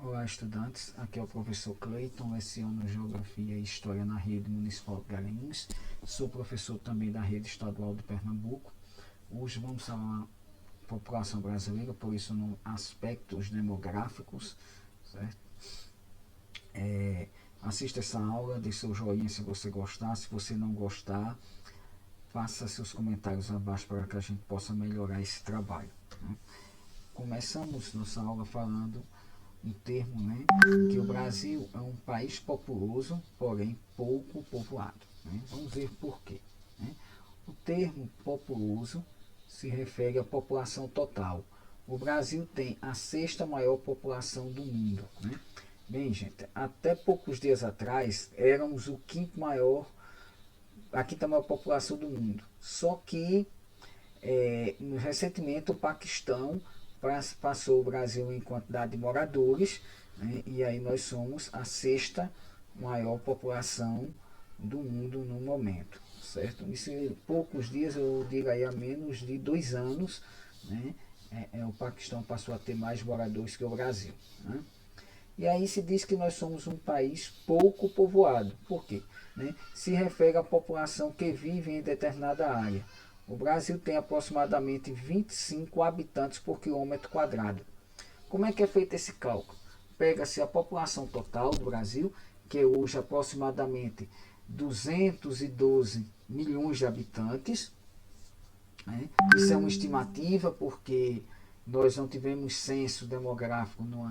Olá, estudantes. Aqui é o professor Cleiton, leciono Geografia e História na Rede Municipal de Garanhuns. Sou professor também da Rede Estadual de Pernambuco. Hoje vamos falar população brasileira, por isso no aspectos demográficos, certo? Assista essa aula, dê seu joinha se você gostar. Se você não gostar, faça seus comentários abaixo para que a gente possa melhorar esse trabalho, né? Começamos nossa aula falando um termo, né, que o Brasil é um país populoso, porém pouco povoado, né? Vamos ver por quê, né? O termo populoso se refere à população total. O Brasil tem a sexta maior população do mundo, né? Bem, gente, até poucos dias atrás éramos o quinto maior, a quinta maior população do mundo. Só que recentemente o Paquistão passou o Brasil em quantidade de moradores, né? E aí nós somos a sexta maior população do mundo no momento, certo? Isso em poucos dias, eu digo aí há menos de 2 anos, né? O Paquistão passou a ter mais moradores que o Brasil, né? E aí se diz que nós somos um país pouco povoado. Por quê? Né? Se refere à população que vive em determinada área. O Brasil tem aproximadamente 25 habitantes por quilômetro quadrado. Como é que é feito esse cálculo? Pega-se a população total do Brasil, que é hoje aproximadamente 212 milhões de habitantes, né? Isso é uma estimativa porque nós não tivemos censo demográfico no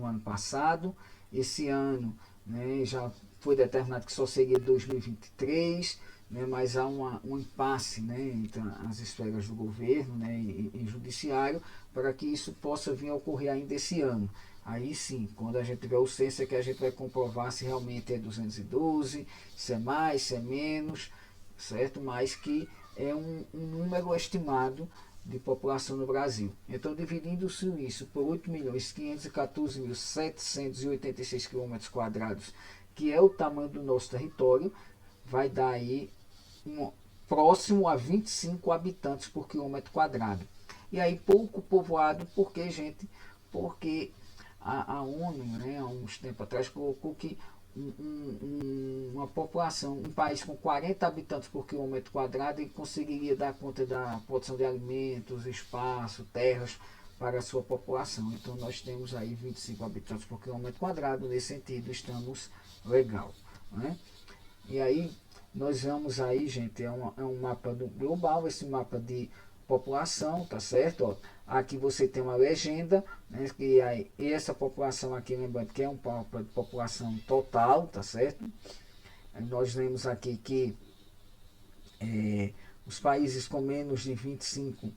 ano passado. Esse ano, né, já foi determinado que só seria 2023, né, mas há um impasse, né, entre as esferas do governo, né, e judiciário para que isso possa vir a ocorrer ainda esse ano. Aí sim, quando a gente tiver o censo é que a gente vai comprovar se realmente é 212, se é mais, se é menos, certo? Mas que é um número estimado de população no Brasil. Então, dividindo-se isso por 8.514.786 km², que é o tamanho do nosso território, vai dar aí próximo a 25 habitantes por quilômetro quadrado. E aí pouco povoado, porque, gente, porque a ONU, né, há uns tempos atrás, colocou que uma população, um país com 40 habitantes por quilômetro quadrado, ele conseguiria dar conta da produção de alimentos, espaço, terras para a sua população. Então nós temos aí 25 habitantes por quilômetro quadrado, nesse sentido estamos legal, né? E aí nós vamos aí, gente, é um mapa global, esse mapa de população, tá certo? Ó, aqui você tem uma legenda, né, que aí, essa população aqui, lembrando que é um mapa de população total, tá certo? Aí nós vemos aqui que os países com menos de 25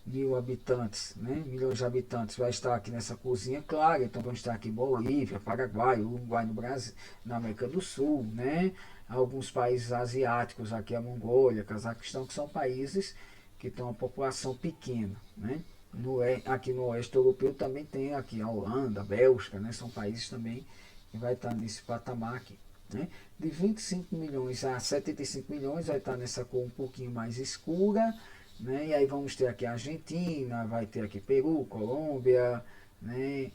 mil habitantes, né, milhões de habitantes, vai estar aqui nessa cozinha clara. Então vão estar aqui Bolívia, Paraguai, Uruguai no Brasil, na América do Sul, né? Alguns países asiáticos, aqui a Mongólia, Cazaquistão, que são países que têm uma população pequena, né? Aqui no oeste europeu também tem aqui a Holanda, a Bélgica, né? São países também que vai estar nesse patamar aqui, né? De 25 milhões a 75 milhões vai estar nessa cor um pouquinho mais escura, né? E aí vamos ter aqui a Argentina, vai ter aqui Peru, Colômbia, né?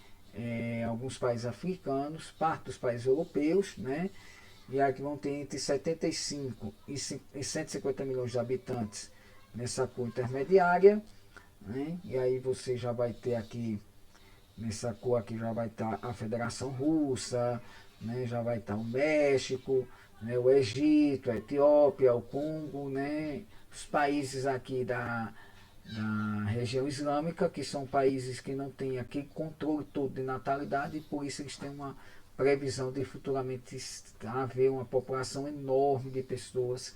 Alguns países africanos, parte dos países europeus, né? E aqui vão ter entre 75 e 150 milhões de habitantes nessa cor intermediária, né? E aí você já vai ter aqui, nessa cor aqui já vai estar a Federação Russa, né? Já vai estar o México, né? O Egito, a Etiópia, o Congo, né? Os países aqui da região islâmica, que são países que não têm aqui controle todo de natalidade, e por isso eles têm uma previsão de futuramente haver uma população enorme de pessoas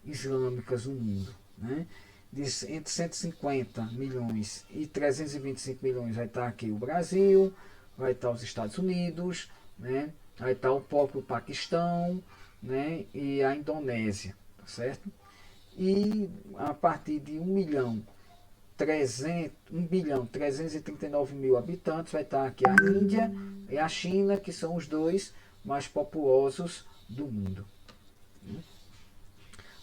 islâmicas no mundo, né? Entre 150 milhões e 325 milhões vai estar aqui o Brasil, vai estar os Estados Unidos, né? Vai estar o próprio Paquistão, né? E a Indonésia, tá certo? E a partir de 1.339.000 habitantes vai estar aqui a Índia e a China, que são os dois mais populosos do mundo.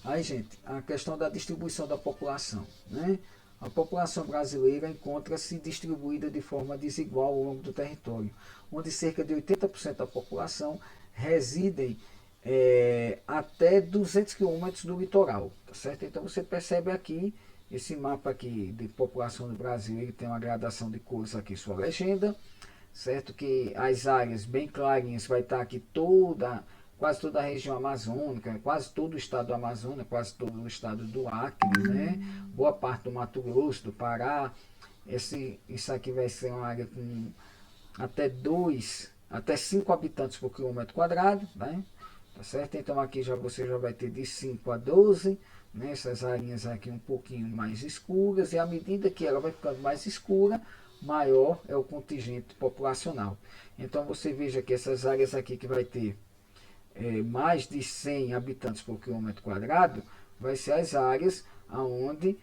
Aí, gente, a questão da distribuição da população, né? A população brasileira encontra-se distribuída de forma desigual ao longo do território, onde cerca de 80% da população residem até 200 quilômetros do litoral, tá certo? Então você percebe aqui, esse mapa aqui de população do Brasil, ele tem uma gradação de cores aqui, sua legenda, certo? Que as áreas bem clarinhas vai estar aqui quase toda a região amazônica, quase todo o estado do Amazonas, quase todo o estado do Acre, né? Boa parte do Mato Grosso, do Pará. Isso aqui vai ser uma área com até 5 habitantes por quilômetro quadrado, né? Tá certo? Então aqui você já vai ter de 5 a 12, né? Essas áreas aqui um pouquinho mais escuras, e à medida que ela vai ficando mais escura, maior é o contingente populacional. Então você veja que essas áreas aqui que vai ter mais de 100 habitantes por quilômetro quadrado, vai ser as áreas onde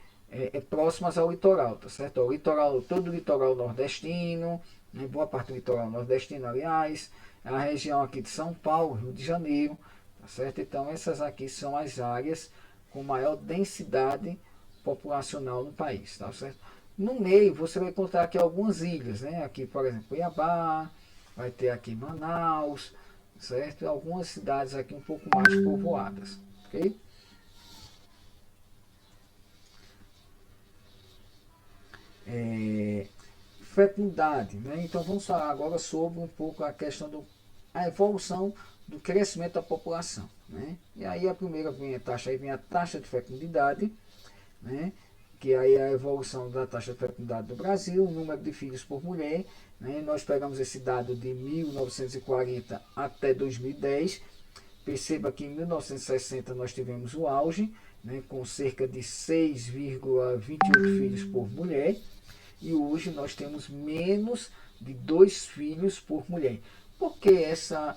próximas ao litoral, tá certo? O litoral, todo o litoral nordestino, né, boa parte do litoral nordestino, aliás, a região aqui de São Paulo, Rio de Janeiro, tá certo? Então essas aqui são as áreas com maior densidade populacional no país, tá certo? No meio você vai encontrar aqui algumas ilhas, né? Aqui, por exemplo, Cuiabá, vai ter aqui Manaus, certo? E algumas cidades aqui um pouco mais povoadas, ok? Fecundidade, né? Então vamos falar agora sobre um pouco a questão a evolução do crescimento da população, né? E aí a primeira vem a taxa de fecundidade, né? Que aí é a evolução da taxa de fecundidade do Brasil, o número de filhos por mulher, né? Nós pegamos esse dado de 1940 até 2010. Perceba que em 1960 nós tivemos o auge, né? Com cerca de 6,28 filhos por mulher, e hoje nós temos menos de 2 filhos por mulher. Por que essa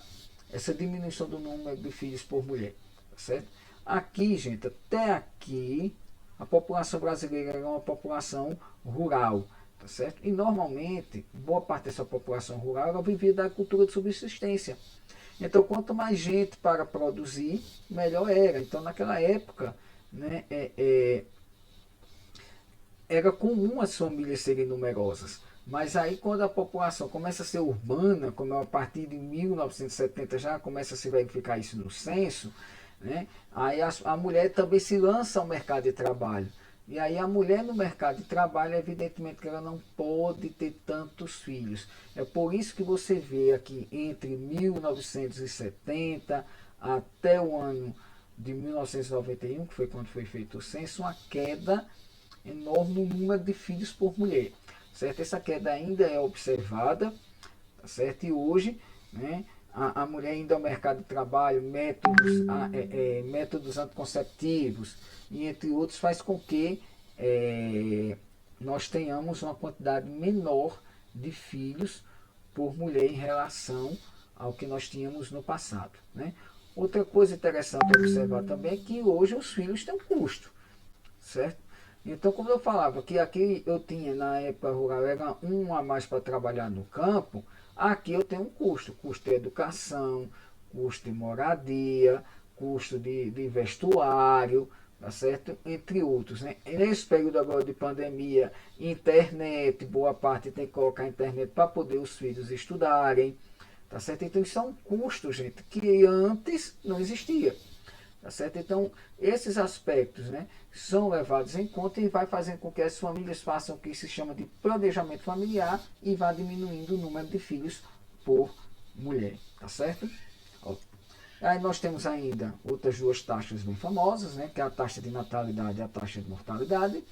diminuição do número de filhos por mulher? Certo? Aqui, gente, até aqui, a população brasileira é uma população rural, tá certo? E normalmente, boa parte dessa população rural ela vivia da cultura de subsistência. Então, quanto mais gente para produzir, melhor era. Então, naquela época, né, era comum as famílias serem numerosas. Mas aí quando a população começa a ser urbana, como é a partir de 1970 já começa a se verificar isso no censo, né? Aí a mulher também se lança ao mercado de trabalho. E aí a mulher no mercado de trabalho, evidentemente que ela não pode ter tantos filhos. É por isso que você vê aqui entre 1970 até o ano de 1991, que foi quando foi feito o censo, uma queda enorme no número de filhos por mulher, certo? Essa queda ainda é observada, tá certo? E hoje, né, a mulher indo ao mercado de trabalho, métodos anticonceptivos e entre outros, faz com que nós tenhamos uma quantidade menor de filhos por mulher em relação ao que nós tínhamos no passado, né? Outra coisa interessante observar também é que hoje os filhos têm um custo, certo? Então, como eu falava que aqui eu tinha na época rural, era um a mais para trabalhar no campo, aqui eu tenho um custo de educação, custo de moradia, custo de vestuário, tá certo? Entre outros, né? E nesse período agora de pandemia, internet, boa parte tem que colocar internet para poder os filhos estudarem, tá certo? Então isso é um custo, gente, que antes não existia. Tá certo? Então, esses aspectos, né, são levados em conta e vai fazendo com que as famílias façam o que se chama de planejamento familiar e vá diminuindo o número de filhos por mulher. Tá certo? Ó. Aí nós temos ainda outras duas taxas bem famosas, né, que é a taxa de natalidade e a taxa de mortalidade.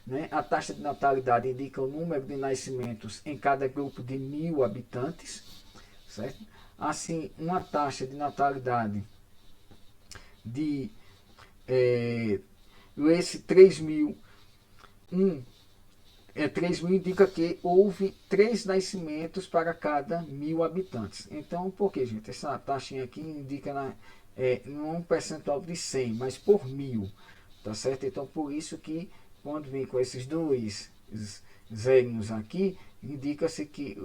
Né? A taxa de natalidade indica o número de nascimentos em cada grupo de 1.000 habitantes. Certo? Assim, uma taxa de natalidade de esse 3.000, 3.000 indica que houve 3 nascimentos para cada 1.000 habitantes. Então, por que, gente? Essa taxinha aqui indica não um percentual de 100, mas por 1.000, tá certo? Então, por isso que quando vem com esses dois zerinhos aqui, indica-se que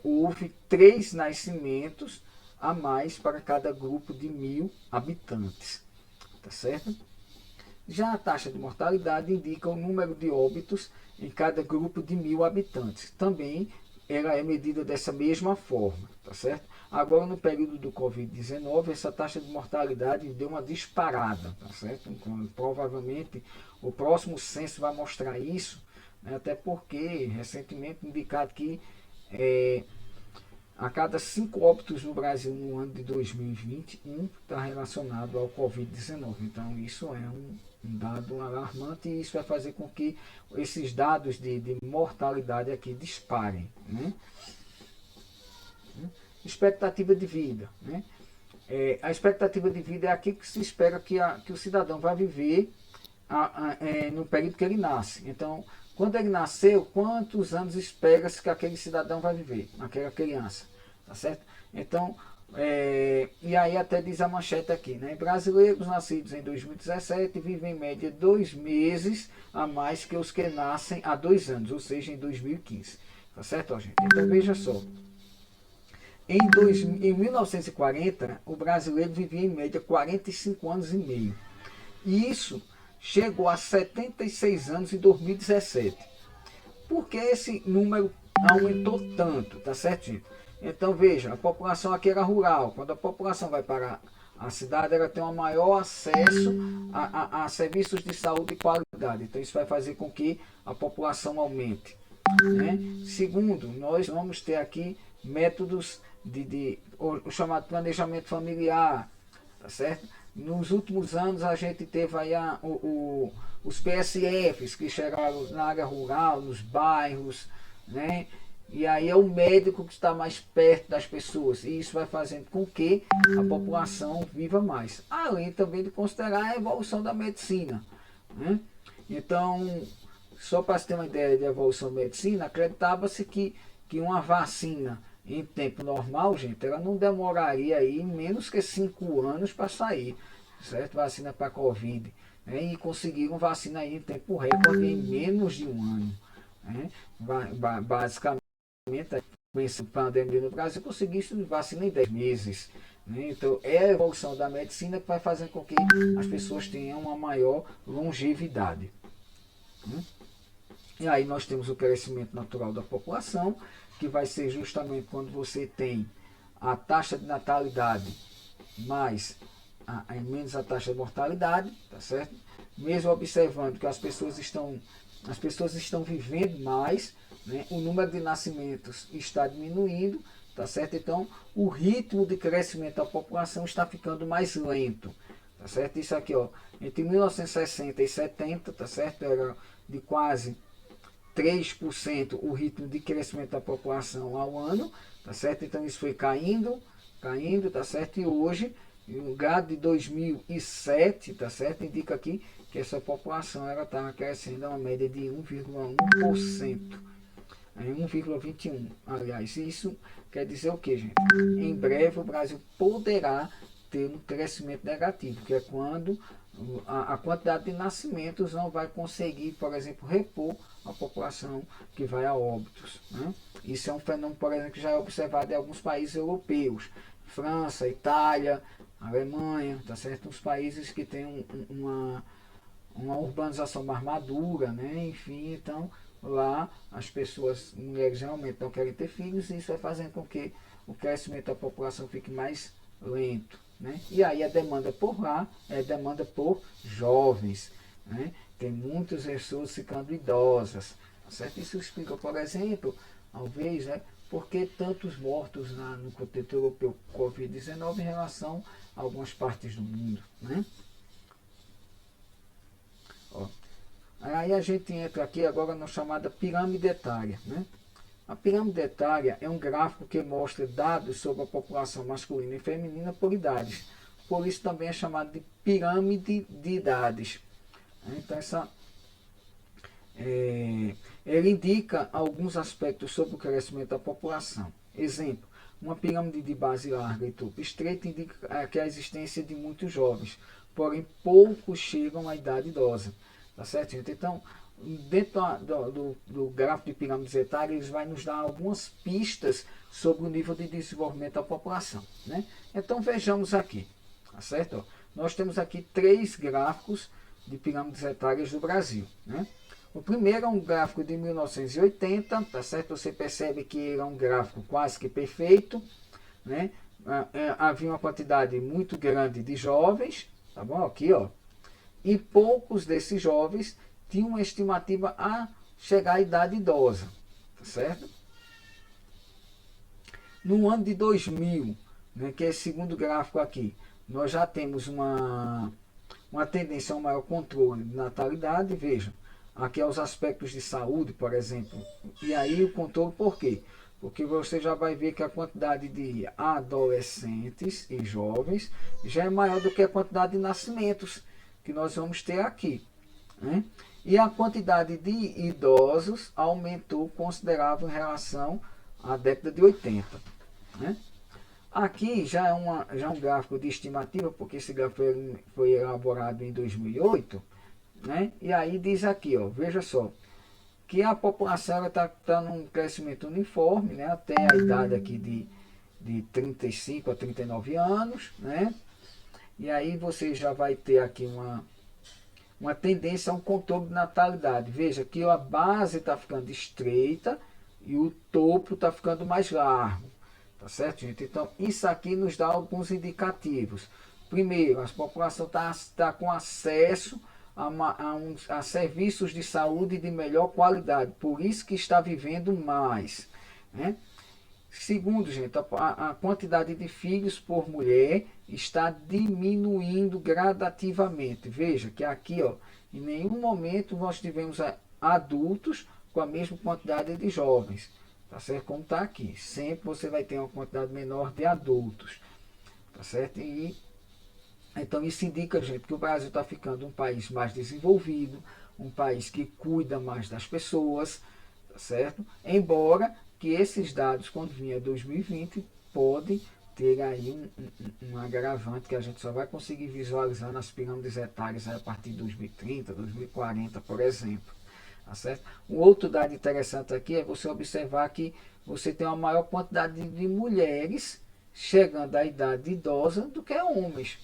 houve 3 nascimentos a mais para cada grupo de 1.000 habitantes, tá certo? Já a taxa de mortalidade indica o número de óbitos em cada grupo de 1.000 habitantes. Também ela é medida dessa mesma forma, tá certo? Agora, no período do Covid-19, essa taxa de mortalidade deu uma disparada, tá certo? Então, provavelmente, o próximo censo vai mostrar isso, né? Até porque, recentemente, indicado que a cada 5 óbitos no Brasil no ano de 2020, um está relacionado ao Covid-19. Então, isso é um dado alarmante e isso vai fazer com que esses dados de mortalidade aqui disparem, né? Expectativa de vida, né? A expectativa de vida é aquilo que se espera que o cidadão vai viver no período que ele nasce. Então, quando ele nasceu, quantos anos espera-se que aquele cidadão vai viver, aquela criança, tá certo? Então, e aí até diz a manchete aqui, né? Brasileiros nascidos em 2017 vivem em média 2 meses a mais que os que nascem há 2 anos, ou seja, em 2015. Tá certo, ó, gente? Então veja só. Em 1940, o brasileiro vivia em média 45 anos e meio. E isso chegou a 76 anos em 2017. Por que esse número aumentou tanto? Tá certo, gente? Então veja, a população aqui era rural. Quando a população vai para a cidade, ela tem um maior acesso a serviços de saúde de qualidade. Então isso vai fazer com que a população aumente, né? Segundo, nós vamos ter aqui métodos o chamado planejamento familiar, tá certo? Nos últimos anos a gente teve aí os PSFs que chegaram na área rural, nos bairros, né? E aí é o médico que está mais perto das pessoas e isso vai fazendo com que a população viva mais. Além também de considerar a evolução da medicina, né? Então, só para se ter uma ideia de evolução da medicina, acreditava-se que uma vacina em tempo normal, gente, ela não demoraria aí menos que 5 anos para sair, certo? Vacina para Covid, né? E conseguiram vacina aí em tempo recorde em menos de 1 ano, né? Basicamente, com essa pandemia no Brasil, conseguiram vacina em 10 meses, né? Então, é a evolução da medicina que vai fazer com que as pessoas tenham uma maior longevidade, né? E aí nós temos o crescimento natural da população, que vai ser justamente quando você tem a taxa de natalidade mais menos a taxa de mortalidade, tá certo? Mesmo observando que as pessoas estão vivendo mais, né? O número de nascimentos está diminuindo, tá certo? Então, o ritmo de crescimento da população está ficando mais lento, tá certo? Isso aqui, ó, entre 1960 e 70, tá certo? Era de quase 3% o ritmo de crescimento da população ao ano, tá certo? Então isso foi caindo, tá certo? E hoje, no grado de 2007, tá certo? Indica aqui que essa população ela está crescendo a uma média de 1,1%, 1,21%. Aliás, isso quer dizer o que, gente? Em breve o Brasil poderá ter um crescimento negativo, que é quando a quantidade de nascimentos não vai conseguir, por exemplo, repor a população que vai a óbitos, né? Isso é um fenômeno, por exemplo, que já é observado em alguns países europeus, França, Itália, Alemanha, tá certo? Uns países que têm uma urbanização mais madura, né? Enfim, então lá as pessoas, mulheres geralmente não querem ter filhos e isso vai fazendo com que o crescimento da população fique mais lento, né? E aí a demanda por lá é demanda por jovens, né? Tem muitas pessoas ficando idosas, tá certo? Isso explica, por exemplo, talvez, né, por que tantos mortos no contexto europeu Covid-19 em relação a algumas partes do mundo, né? Ó. Aí a gente entra aqui agora na chamada pirâmide etária, né? A pirâmide etária é um gráfico que mostra dados sobre a população masculina e feminina por idades. Por isso também é chamado de pirâmide de idades. Então ele indica alguns aspectos sobre o crescimento da população. Exemplo, uma pirâmide de base larga e topo estreito indica que a existência de muitos jovens, porém poucos chegam à idade idosa. Tá certo, gente? Então, dentro do gráfico de pirâmides etárias, eles vai nos dar algumas pistas sobre o nível de desenvolvimento da população, né? Então vejamos aqui, tá certo? Nós temos aqui 3 gráficos de pirâmides etárias do Brasil, né? O primeiro é um gráfico de 1980, tá certo? Você percebe que é um gráfico quase que perfeito, né? Havia uma quantidade muito grande de jovens, tá bom? Aqui, ó. E poucos desses jovens tinham uma estimativa a chegar à idade idosa, tá certo? No ano de 2000, né, que é esse segundo gráfico aqui, nós já temos uma tendência a um maior controle de natalidade. Vejam, aqui é os aspectos de saúde, por exemplo. E aí o controle por quê? Porque você já vai ver que a quantidade de adolescentes e jovens já é maior do que a quantidade de nascimentos que nós vamos ter aqui, né? E a quantidade de idosos aumentou considerável em relação à década de 80, né? Aqui já é um gráfico de estimativa, porque esse gráfico foi elaborado em 2008, né? E aí diz aqui, ó, veja só, que a população está num crescimento uniforme, né? Até a idade aqui de 35 a 39 anos, né? E aí você já vai ter aqui uma tendência a um controle de natalidade. Veja que a base está ficando estreita e o topo está ficando mais largo. Tá certo, gente? Então, isso aqui nos dá alguns indicativos. Primeiro, a população está com acesso a serviços de saúde de melhor qualidade, por isso que está vivendo mais, né? Segundo, gente, a quantidade de filhos por mulher está diminuindo gradativamente. Veja que aqui, ó, em nenhum momento nós tivemos adultos com a mesma quantidade de jovens. Tá certo? Como está aqui. Sempre você vai ter uma quantidade menor de adultos. Tá certo? E então isso indica, gente, que o Brasil está ficando um país mais desenvolvido, um país que cuida mais das pessoas, tá certo? Embora que esses dados, quando vinha 2020, podem ter aí um agravante que a gente só vai conseguir visualizar nas pirâmides etárias a partir de 2030, 2040, por exemplo. Tá certo? Um outro dado interessante aqui é você observar que você tem uma maior quantidade de mulheres chegando à idade idosa do que homens.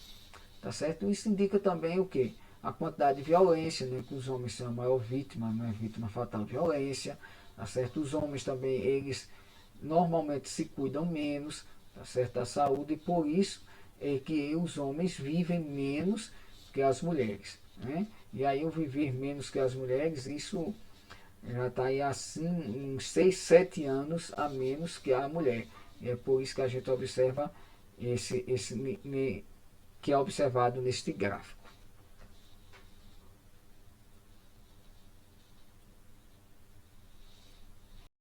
Tá certo? Isso indica também o quê? A quantidade de violência, né? Que os homens são a maior vítima, né? Vítima fatal de violência. Tá certo? Os homens também, eles normalmente se cuidam menos, tá certo? Da saúde, e por isso é que os homens vivem menos que as mulheres, né? E aí o viver menos que as mulheres, isso já está aí assim uns 6, 7 anos a menos que a mulher. E é por isso que a gente observa esse que é observado neste gráfico.